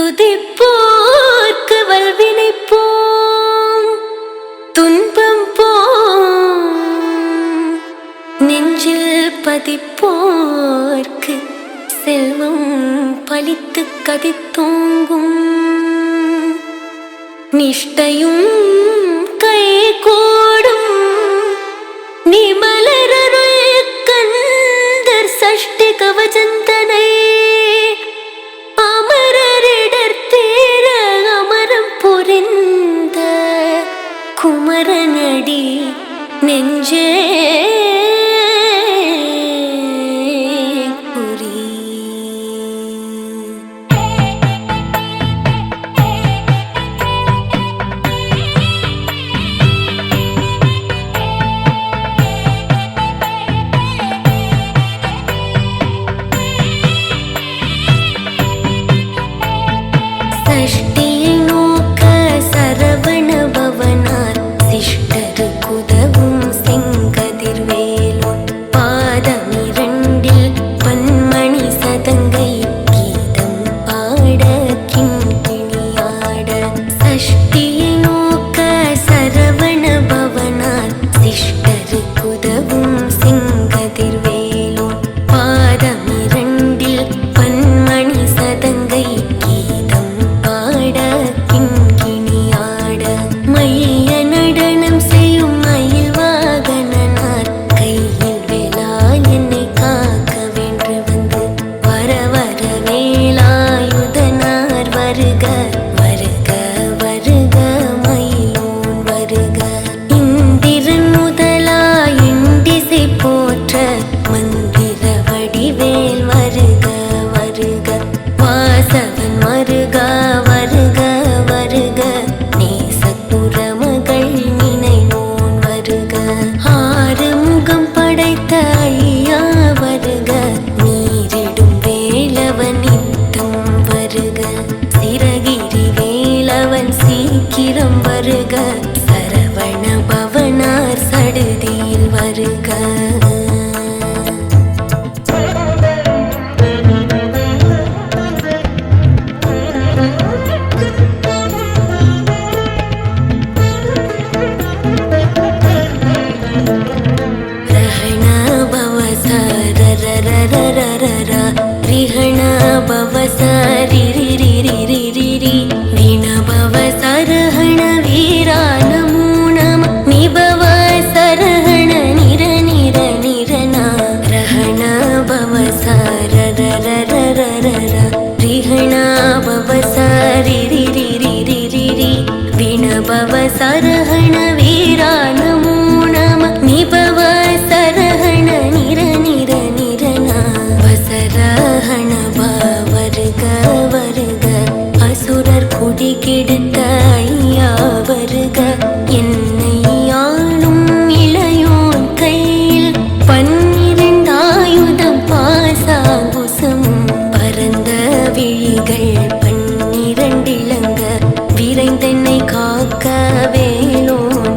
துதிப்போர்க்கு வல்வினை போம் துன்பம் போம் நெஞ்சில் பதிப்போர்க்கு செல்வம் பலித்து கதித்தோங்கும் நிஷ்டையும் கை கூடும் நிமலரருள் கந்தர் சஷ்டி கவசந்தனை குமரனடி நெஞ்சே குறி சஷ்டியை நோக்க சரவண பவனார் சிஷ்டரு குதவும் செங்கதிர்வேலோன் பாதமிரண்டில் பன்மணி சதங்கை கீதம் பாட கிண்கிணியாட சஷ்டியை நோக்க சரவண பவனார் சிஷ்டரு குதவும் செங்கதிர்வேலோன் பாதமிரண்டில் பன்மணி சதங்கை கீதம் பாட கிண்கிணியாட மைய நடனம் செய்யும் மயில் வாகனனார் கையில் வேலால் என்னை காக்க வென்று வந்து வர வர வேலாயுதனார் வருக வருக வருக மயிலோன் வருக இந்திரன் முதலாய் இண்டிசை போற்ற மந்திர வடிவேல் வருக வருக வாசவன் வருக வருக வருக நேசப்புறமகள் நினைவோன் வருக ஆறுமுகம் படைத்த ஐயா வருக நீரிடும் வேலவன் நித்தம் வருக சிறகிரி வேலவன் சீக்கிரம் வருக சரவண பவனார் சடுதியில் வருக ரிஹண பவ சரி ரி ரி ரி ரி ரி ரி வீண பவ சரஹண வீரா நமோ நம நிபவ சரஹண நிர நிர நிரன ரஹண பவ சர ர ர ர ர ர ர ரிஹண பவ சரி ரி ரி ரி ரி ரி ரி வீண பவ சரஹண வீரா நமோ நம நிபவ சரஹண நிர நிர நிரன வசரஹண வருக வருக அசுரர் குடி கெடுத்த ஐயா வருக என்னை ஆளும் இளையோன் கையில் 12 ஆயுதம் பாசாங்குசமும் பரந்த விழிகள் 12 இளங்க விரைந்தென்னை காக்க வேலோன்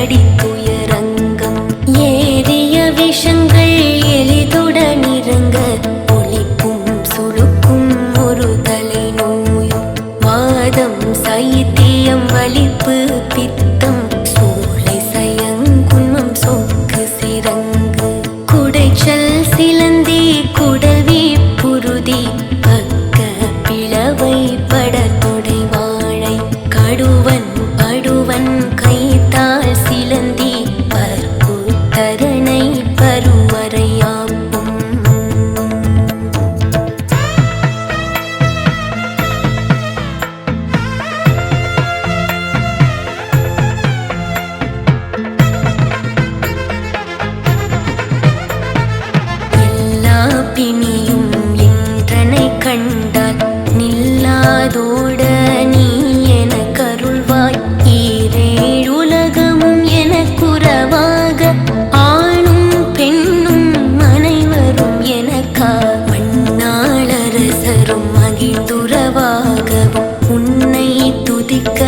கடித்துயரங்கம் ஏறிய விஷங்கள் எளிதுடன் இறங்க ஒளிக்கும் சுழுக்கும் ஒரு தலை நோயும் வாதம் சைத்தியம் வலிப்பு பித்தம் சூளை சயங்குன்மம் சொக்கு சிரங்கு குடைச்சல் சிலந்தி குடவி புருதி பக்க பிளவை படத்தொடை வாழை கடுவன் படுவன் கைத்தால் சிலந்தி பற்குத்தரணை பருவரையாப்பும் எல்லா பிணியும் என்றனை கண்டால் நில்லாதோட நீ என கருள்வாய் ஈரேழுலகமும் என குறவாக ஆணும் பெண்ணும் அனைவரும் எனக்கா மண்ணாளரசரும் மகிழ்ந்துறவாகவும் உன்னை துதிக்க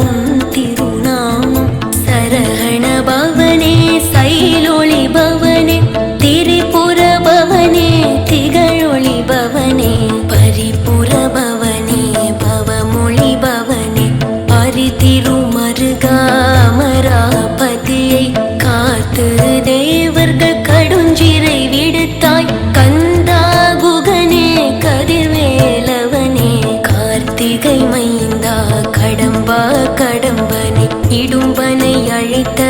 உன் திருநாமம் சரகண பவனே சைலொளி பவனே திரிபுர பவனே திகழொளி பவனே பரிபுர பவனே பவமொழி பவனே பரிதிருமருகா அமராபதியை காத்து தேவர்கள் கடுஞ்சிறை விடுத்தாய் கந்தா குகனே கதிர்வேலவனே கார்த்திகை மைந்தா கடம்பா கடம்பனை இடும்பனை அழைத்த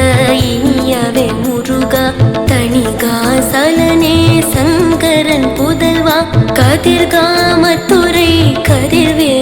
இனியவே முருகா தணிகா சலனே சங்கரன் புதல்வா கதிர்காமத்துறை கதிர்வே